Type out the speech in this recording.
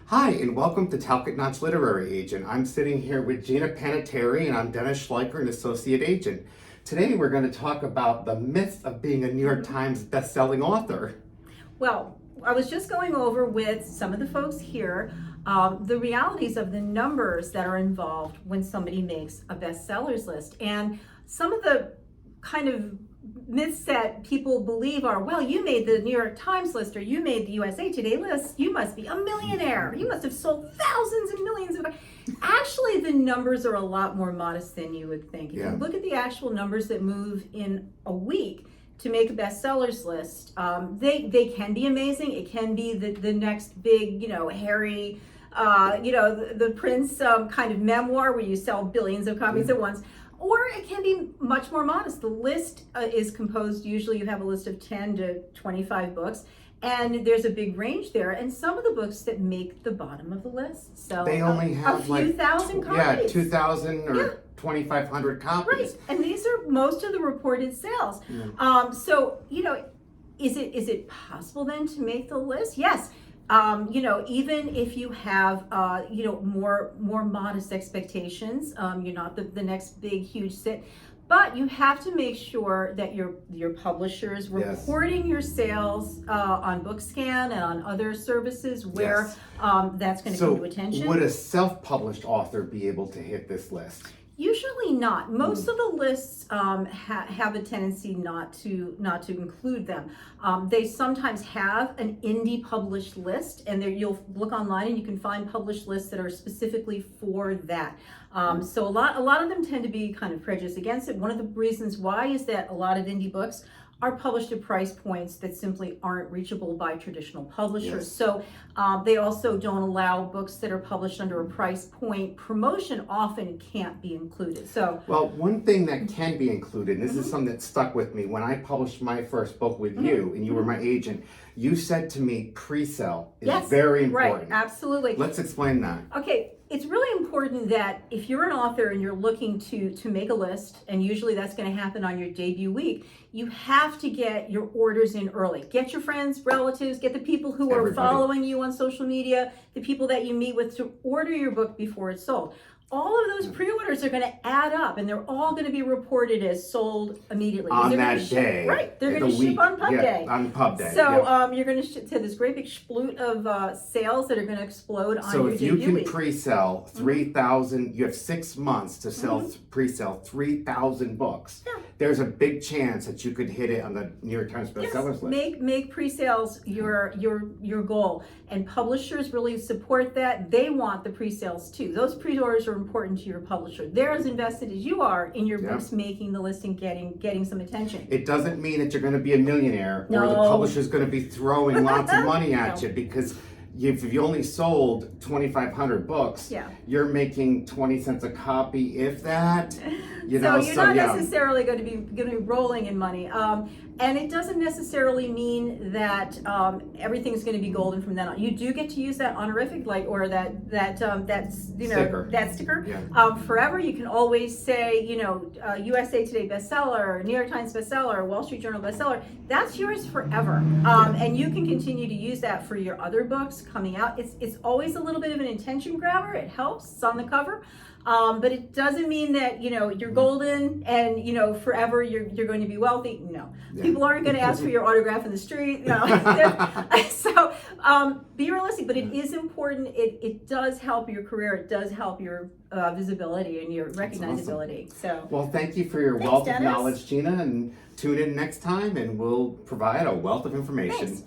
Hi, and welcome to Talcott Literary Agent. I'm sitting here with Gina Panettieri, and I'm Dennis Schleicher, an associate agent. Today we're going to talk about the myth of being a New York Times bestselling author. Well, I was just going over with some of the folks here the realities of the numbers that are involved when somebody makes a bestsellers list. And some of the kind of myths that people believe are, well, you made the New York Times list or you made the USA Today list, you must be a millionaire. You must have sold thousands and millions of. Actually, the numbers are a lot more modest than you would think. If you look at the actual numbers that move in a week to make a bestsellers list, they can be amazing. It can be the next big, Harry, the Prince kind of memoir where you sell billions of copies at once. Or it can be much more modest. The list is composed, usually you have a list of 10 to 25 books, and there's a big range there. And some of the books that make the bottom of the list sell They only have a few thousand copies. 2,000 or 2,500 copies. Right, and these are most of the reported sales. So, is it possible then to make the list? Yes. Even if you have, more modest expectations, you're not the next big, huge hit, but you have to make sure that your publishers reporting your sales on BookScan and on other services where that's going to come to attention. So would a self-published author be able to hit this list? Usually not. Most of the lists have a tendency not to include them. They sometimes have an indie published list, and you'll look online and you can find published lists that are specifically for that. So a lot of them tend to be kind of prejudiced against it. One of the reasons why is that a lot of indie books are published at price points that simply aren't reachable by traditional publishers. So they also don't allow books that are published under a price point. Promotion often can't be included. So, well, one thing that can be included, and this is something that stuck with me, when I published my first book with you, and you were my agent, you said to me, Presell is very important. Right, absolutely. Let's explain that. Okay. It's really important that if you're an author and you're looking to make a list, and usually that's going to happen on your debut week, you have to get your orders in early. Get your friends, relatives, get the people who are following you on social media, the people that you meet with, to order your book before it's sold. All of those pre-orders are going to add up, and they're all going to be reported as sold immediately. On that day. Right. They're going to ship on pub day. On pub day. So you're going to ship to this great big sploot of sales that are going to explode on your debut week. So if you can pre-sell 3,000, you have 6 months to sell pre-sell 3,000 books. There's a big chance that you could hit it on the New York Times bestsellers list. Make pre-sales your goal, and publishers really support that. They want the pre-sales too. Those pre-orders are important to your publisher. They're as invested as you are in your books making the list and getting some attention. It doesn't mean that you're going to be a millionaire or the publisher's going to be throwing lots of money at you, because if you only sold 2,500 books, you're making 20 cents a copy, if that. So you're not necessarily going to be rolling in money. And it doesn't necessarily mean that everything's going to be golden from then on. You do get to use that Honorific Light or that sticker forever. You can always say, USA Today bestseller, New York Times bestseller, Wall Street Journal bestseller. That's yours forever, and you can continue to use that for your other books coming out. It's always a little bit of an attention grabber. It helps. It's on the cover. But it doesn't mean that, you're golden and, forever you're going to be wealthy. No. People aren't going to ask for your autograph in the street. No. So be realistic, but it is important. It does help your career. It does help your visibility and your recognizability. So, well, thank you for your wealth of knowledge, Gina, and tune in next time and we'll provide a wealth of information. Thanks.